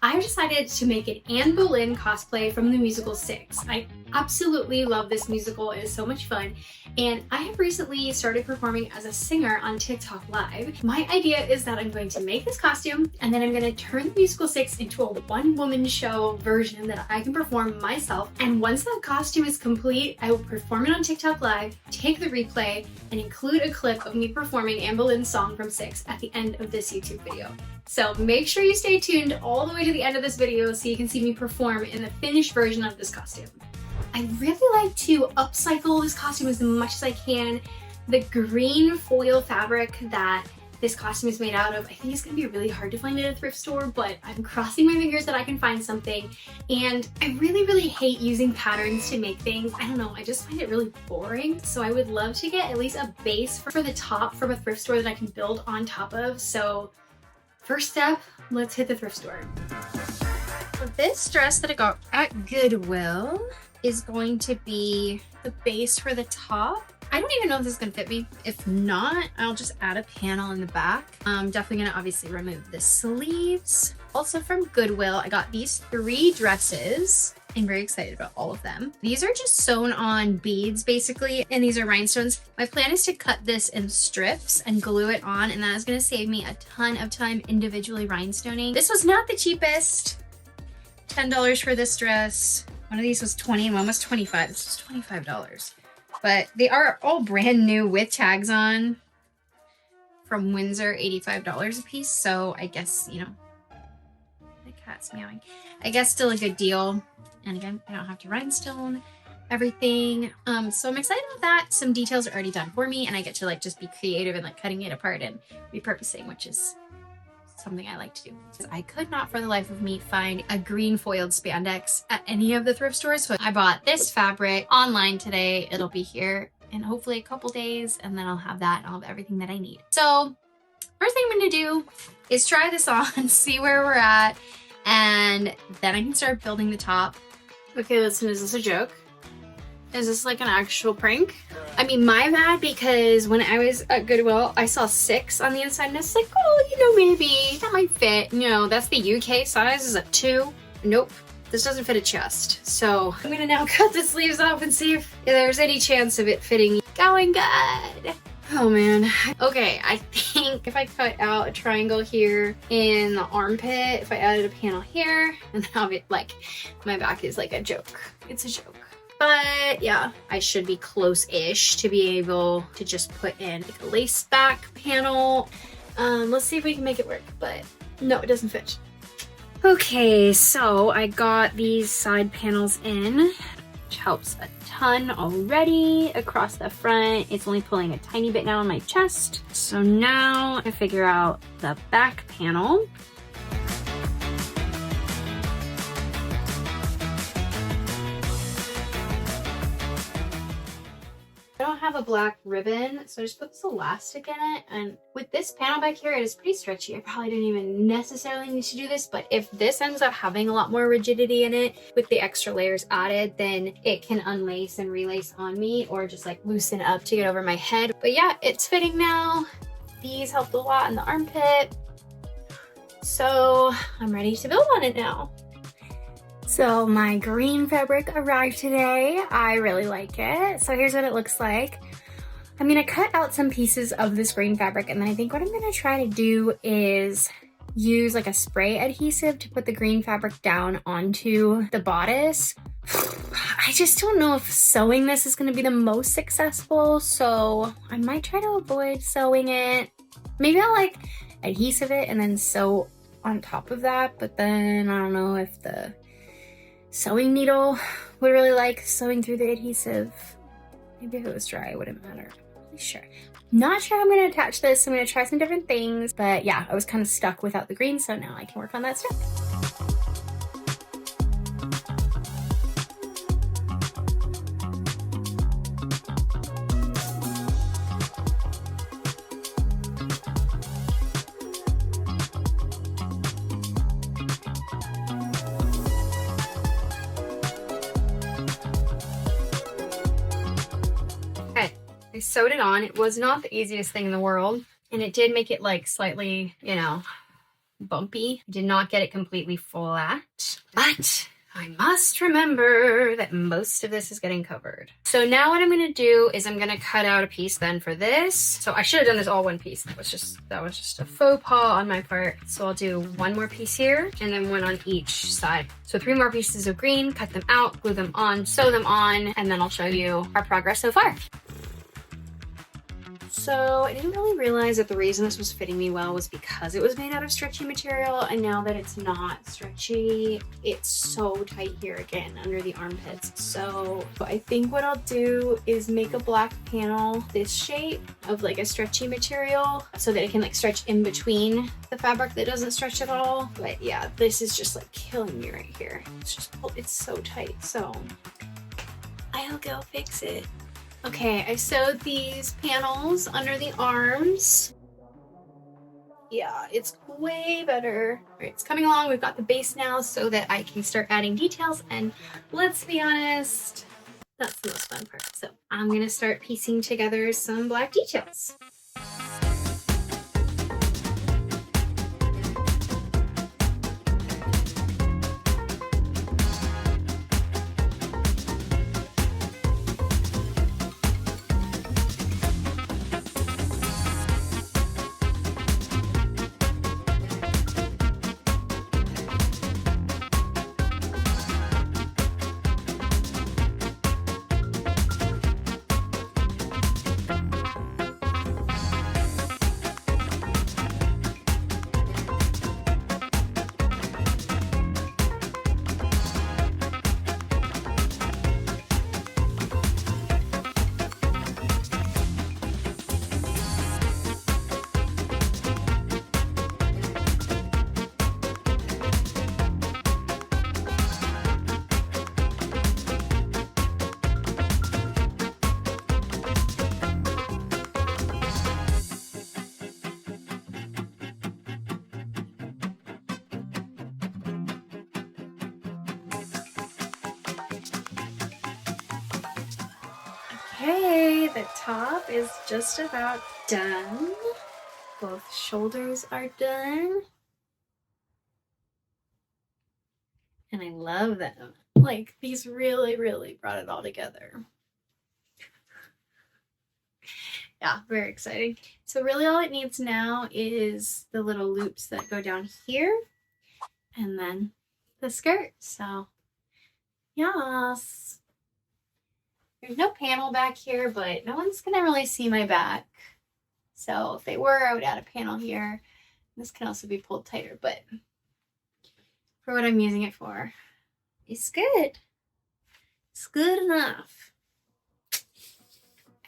I've decided to make an Anne Boleyn cosplay from the musical Six. I absolutely love this musical. It is so much fun. And I have recently started performing as a singer on TikTok Live. My idea is that I'm going to make this costume and then I'm going to turn the musical Six into a one-woman show version that I can perform myself. And once that costume is complete, I will perform it on TikTok Live, take the replay, and include a clip of me performing Anne Boleyn's song from Six at the end of this YouTube video. So make sure you stay tuned all the way to the end of this video so you can see me perform in the finished version of this costume. I really like to upcycle this costume as much as I can. The green foil fabric that this costume is made out of, I think it's going to be really hard to find at a thrift store, but I'm crossing my fingers that I can find something. And I really hate using patterns to make things. I don't know, I just find it really boring. So I would love to get at least a base for the top from a thrift store that I can build on top of. So first step, let's hit the thrift store. So this dress that I got at Goodwill is going to be the base for the top. I don't even know if this is gonna fit me. If not, I'll just add a panel in the back. I'm definitely gonna obviously remove the sleeves. Also from Goodwill, I got these 3 dresses. I'm very excited about all of them. These are just sewn on beads basically, and these are rhinestones. My plan is to cut this in strips and glue it on, and that is gonna save me a ton of time individually rhinestoning. This was not the cheapest. $10 for this dress. One of these was 20 and one was 25. This was $25. But they are all brand new with tags on from Windsor, $85 a piece. So I guess, you know, the cat's meowing. I guess still a good deal. And again, I don't have to rhinestone everything. So I'm excited about that. Some details are already done for me and I get to like just be creative and like cutting it apart and repurposing, which is something I like to do. I could not for the life of me find a green foiled spandex at any of the thrift stores. So I bought this fabric online today. It'll be here in hopefully a couple days and then I'll have that and I'll have everything that I need. So first thing I'm gonna do is try this on, see where we're at, and then I can start building the top. Okay, listen, is this a joke? Is this like an actual prank? I mean, my bad, because when I was at Goodwill, I saw 6 on the inside and I was like, oh, you know, maybe that might fit. You know, that's the UK size is a 2. Nope, this doesn't fit a chest. So I'm gonna now cut the sleeves off and see if there's any chance of it fitting. Going good. Oh man. Okay, I think if I cut out a triangle here in the armpit, if I added a panel here, and then I'll be like, my back is like a joke. It's a joke. But yeah, I should be close-ish to be able to just put in like a lace back panel. Let's see if we can make it work, but no, it doesn't fit. Okay, so I got these side panels in, which helps a ton already. Across the front, it's only pulling a tiny bit now on my chest. So now I figure out the back panel. I don't have a black ribbon, so I just put this elastic in it, and with this panel back here, it is pretty stretchy. I probably didn't even necessarily need to do this, but if this ends up having a lot more rigidity in it with the extra layers added, then it can unlace and relace on me or just like loosen up to get over my head. But yeah, it's fitting now. These helped a lot in the armpit, so I'm ready to build on it now. So my green fabric arrived today. I really like it. So here's what it looks like. I'm gonna cut out some pieces of this green fabric, and then I think what I'm gonna try to do is use like a spray adhesive to put the green fabric down onto the bodice. I just don't know if sewing this is gonna be the most successful, so I might try to avoid sewing it. Maybe I'll like adhesive it and then sew on top of that, but then I don't know if the sewing needle would really like sewing through the adhesive. Maybe if it was dry, it wouldn't matter. I'm not sure. Not sure how I'm gonna attach this. I'm gonna try some different things, but yeah, I was kind of stuck without the green, so now I can work on that step. I sewed it on. It was not the easiest thing in the world, and it did make it like slightly, you know, bumpy. I did not get it completely flat, but I must remember that most of this is getting covered. So now what I'm gonna do is I'm gonna cut out a piece then for this. So I should have done this all one piece. That was just a faux pas on my part. So I'll do one more piece here and then one on each side. So 3 more pieces of green, cut them out, glue them on, sew them on, and then I'll show you our progress so far. So I didn't really realize that the reason this was fitting me well was because it was made out of stretchy material, and now that it's not stretchy, it's so tight here again under the armpits. So I think what I'll do is make a black panel this shape of like a stretchy material so that it can like stretch in between the fabric that doesn't stretch at all. But yeah, this is just like killing me right here. It's so tight. So I'll go fix it. Okay, I sewed these panels under the arms. Yeah, it's way better. All right, it's coming along. We've got the base now so that I can start adding details, and let's be honest, that's the most fun part. So I'm gonna start piecing together some black details. Okay, the top is just about done. Both shoulders are done. And I love them. Like, these really, really brought it all together. Yeah, very exciting. So really all it needs now is the little loops that go down here and then the skirt. So, yes. There's no panel back here, but no one's gonna really see my back. So if they were, I would add a panel here. This can also be pulled tighter, but for what I'm using it for, it's good. It's good enough.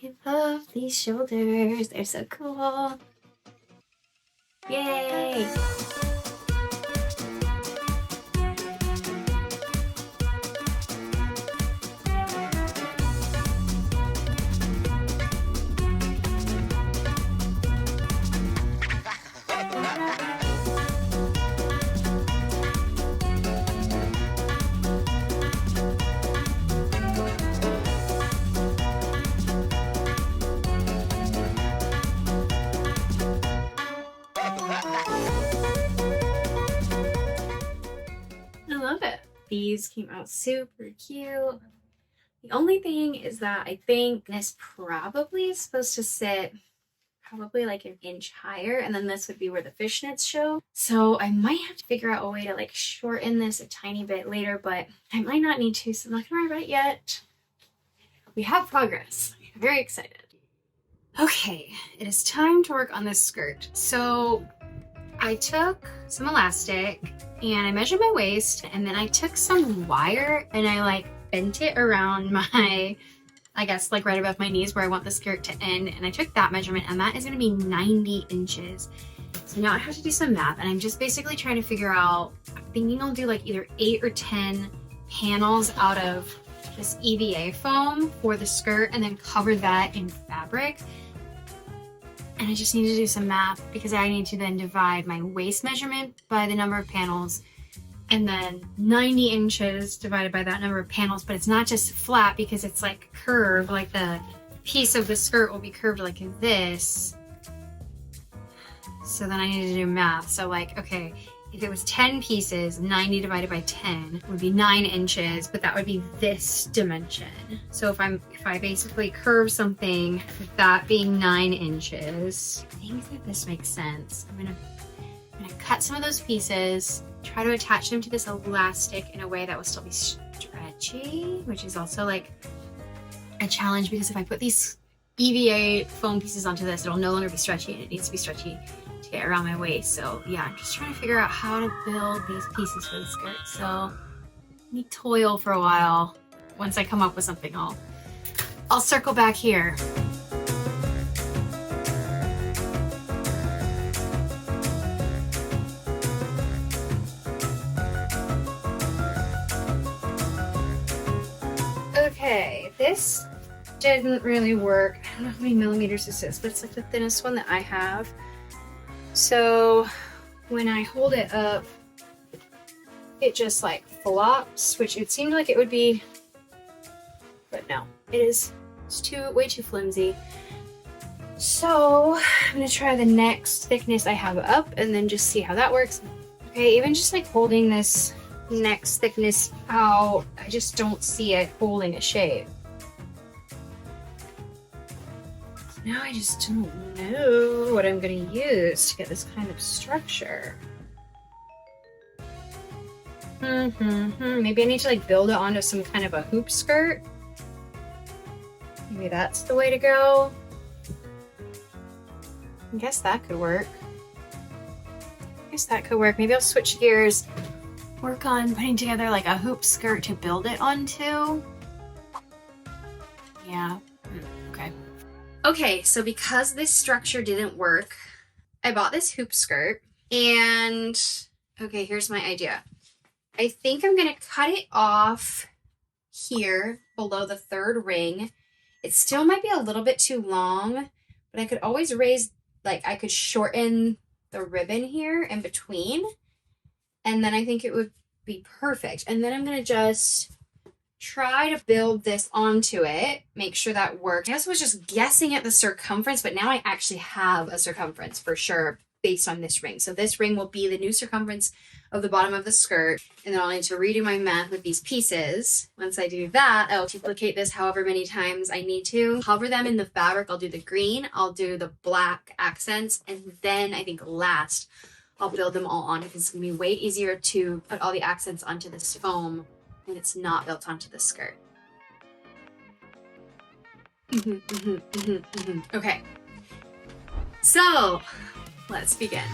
I love these shoulders. They're so cool. Yay! These came out super cute. The only thing is that I think this probably is supposed to sit probably like an inch higher, and then this would be where the fishnets show. So I might have to figure out a way to like shorten this a tiny bit later, but I might not need to, so I'm not gonna worry about it yet. We have progress. I'm very excited. Okay, it is time to work on this skirt. So I took some elastic and I measured my waist, and then I took some wire and I like bent it around my, I guess like right above my knees where I want the skirt to end, and I took that measurement, and that is going to be 90 inches. So now I have to do some math, and I'm just basically trying to figure out, I'm thinking I'll do like either 8 or 10 panels out of this EVA foam for the skirt and then cover that in fabric. And I just need to do some math because I need to then divide my waist measurement by the number of panels, and then 90 inches divided by that number of panels. But it's not just flat because it's like curved, like the piece of the skirt will be curved like this. So then I need to do math. So like, okay, if it was 10 pieces, 90 divided by 10 would be 9 inches, but that would be this dimension. So if I basically curve something with that being 9 inches, I think that this makes sense. I'm gonna cut some of those pieces, try to attach them to this elastic in a way that will still be stretchy, which is also like a challenge because if I put these EVA foam pieces onto this, it'll no longer be stretchy and it needs to be stretchy to get around my waist. So yeah, I'm just trying to figure out how to build these pieces for the skirt. So let me toil for a while. Once I come up with something, I'll circle back here. Okay, this didn't really work. I don't know how many millimeters this is, but it's like the thinnest one that I have. So when I hold it up, it just like flops, which it seemed like it would be, but no, it's way too flimsy. So I'm gonna try the next thickness I have up and then just see how that works. Okay, even just like holding this next thickness out, I just don't see it holding a shape. Now I just don't know what I'm going to use to get this kind of structure. Maybe I need to like build it onto some kind of a hoop skirt. Maybe that's the way to go. I guess that could work. Maybe I'll switch gears, work on putting together like a hoop skirt to build it onto. Yeah, okay. Okay, so because this structure didn't work, I bought this hoop skirt and, okay, here's my idea. I think I'm gonna cut it off here below the third ring. It still might be a little bit too long, but I could always I could shorten the ribbon here in between. And then I think it would be perfect. And then I'm gonna just try to build this onto it, make sure that works. I guess I was just guessing at the circumference, but now I actually have a circumference for sure based on this ring. So this ring will be the new circumference of the bottom of the skirt, and then I'll need to redo my math with these pieces. Once I do that, I'll duplicate this however many times I need to. Cover them in the fabric. I'll do the green, I'll do the black accents, and then I think last I'll build them all on because it's gonna be way easier to put all the accents onto this foam and it's not built onto the skirt. Okay, so let's begin.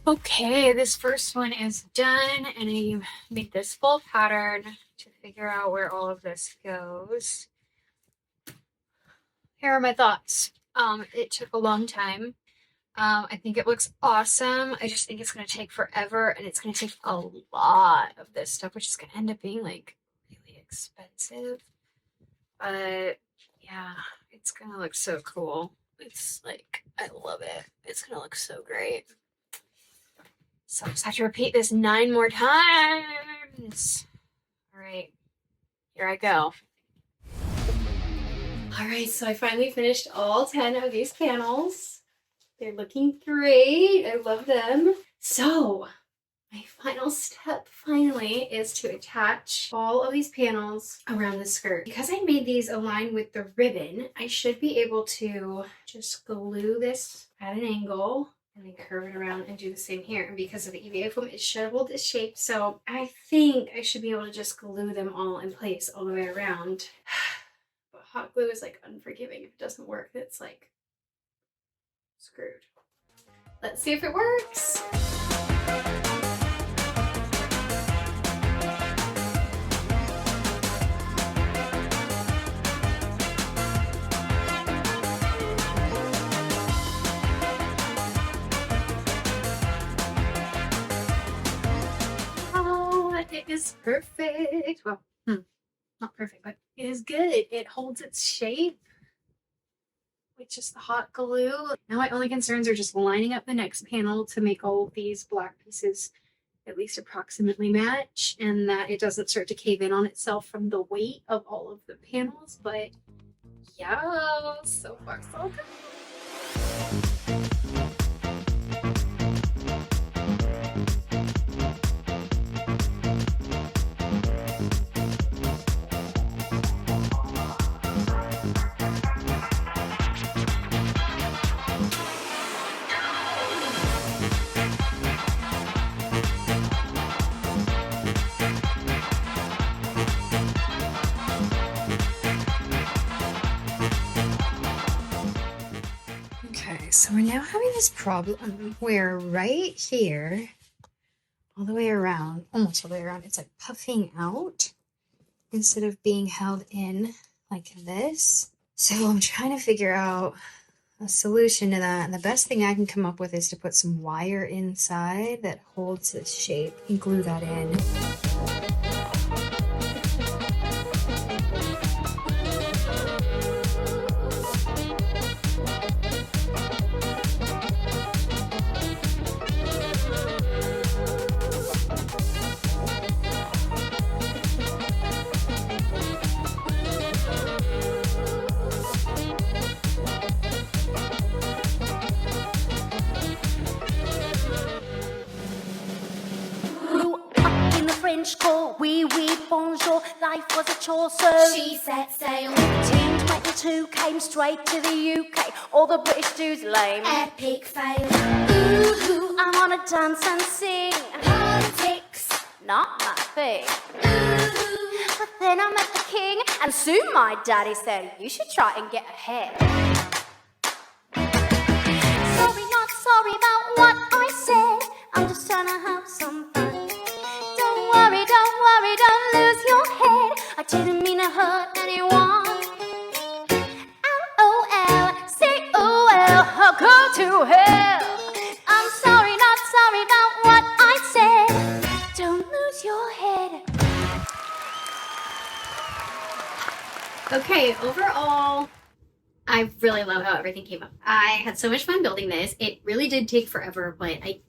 Okay, this first one is done, and I made this full pattern to figure out where all of this goes. Here are my thoughts. It took a long time. I think it looks awesome. I just think it's going to take forever, and it's going to take a lot of this stuff, which is going to end up being like really expensive. But yeah, it's gonna look so cool. It's like, I love it. It's gonna look so great. So I just have to repeat this 9 more times. All right, here I go. All right, so I finally finished all 10 of these panels. They're looking great. I love them. So my final step finally is to attach all of these panels around the skirt. Because I made these align with the ribbon, I should be able to just glue this at an angle and then curve it around and do the same here. And because of the EVA foam, it should hold this shape. So I think I should be able to just glue them all in place all the way around. But hot glue is like unforgiving. If it doesn't work, it's like screwed. Let's see if it works. It is perfect. Well, not perfect, but it is good. It holds its shape with just the hot glue. Now my only concerns are just lining up the next panel to make all of these black pieces at least approximately match, and that it doesn't start to cave in on itself from the weight of all of the panels. But yeah, so far so good. So we're now having this problem where right here, all the way around, almost all the way around, it's like puffing out instead of being held in like this. So I'm trying to figure out a solution to that. And the best thing I can come up with is to put some wire inside that holds this shape and glue that in. Oui, oui, bonjour, life was a chore, so she set sail. 1922 came straight to the UK, all the British dudes lame. Epic fail. Ooh, I wanna dance and sing. Politics, not my thing. ooh. But then I met the king, and soon my daddy said, you should try and get ahead. Sorry, not sorry about what I said, I'm just trying to have some fun. Don't lose your head. I didn't mean to hurt anyone. LOL, I'll go to hell. I'm sorry, not sorry about what I said. Don't lose your head. Okay, overall, I really love how everything came up. I had so much fun building this. It really did take forever, but I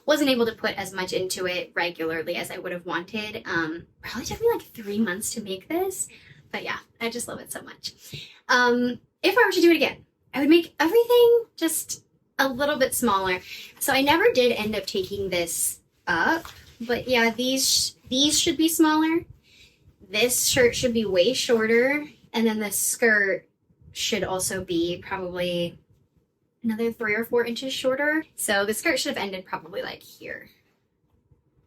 wasn't able to put as much into it regularly as I would have wanted. Probably took me like 3 months to make this, but yeah, I just love it so much. If I were to do it again, I would make everything just a little bit smaller. So I never did end up taking this up, but yeah, these should be smaller. This shirt should be way shorter, and then the skirt should also be probably another 3 or 4 inches shorter. So the skirt should have ended probably like here.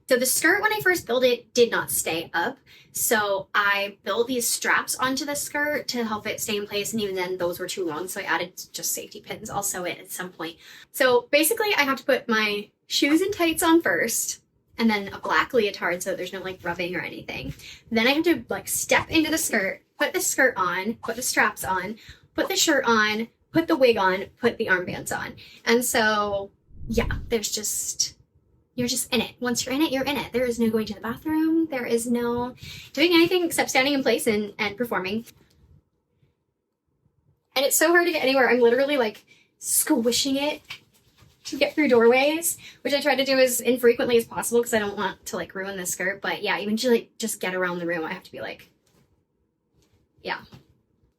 So the skirt, when I first built it, did not stay up. So I built these straps onto the skirt to help it stay in place. And even then those were too long. So I added just safety pins. I'll sew it at some point. So basically I have to put my shoes and tights on first, and then a black leotard so there's no like rubbing or anything. Then I have to like step into the skirt, put the skirt on, put the straps on, put the shirt on, put the wig on, put the armbands on. And so, yeah, you're just in it. Once you're in it, you're in it. There is no going to the bathroom. There is no doing anything except standing in place and performing. And it's so hard to get anywhere. I'm literally like squishing it to get through doorways, which I try to do as infrequently as possible because I don't want to like ruin the skirt. But yeah, even to like just get around the room, I have to be like, yeah.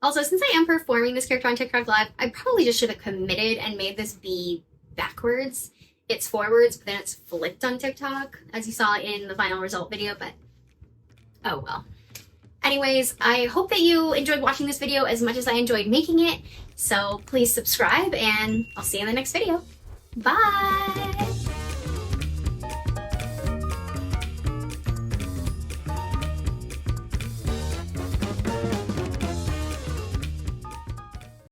Also, since I am performing this character on TikTok Live, I probably just should have committed and made this be backwards. It's forwards, but then it's flipped on TikTok, as you saw in the final result video, but oh well. Anyways, I hope that you enjoyed watching this video as much as I enjoyed making it. So please subscribe, and I'll see you in the next video. Bye!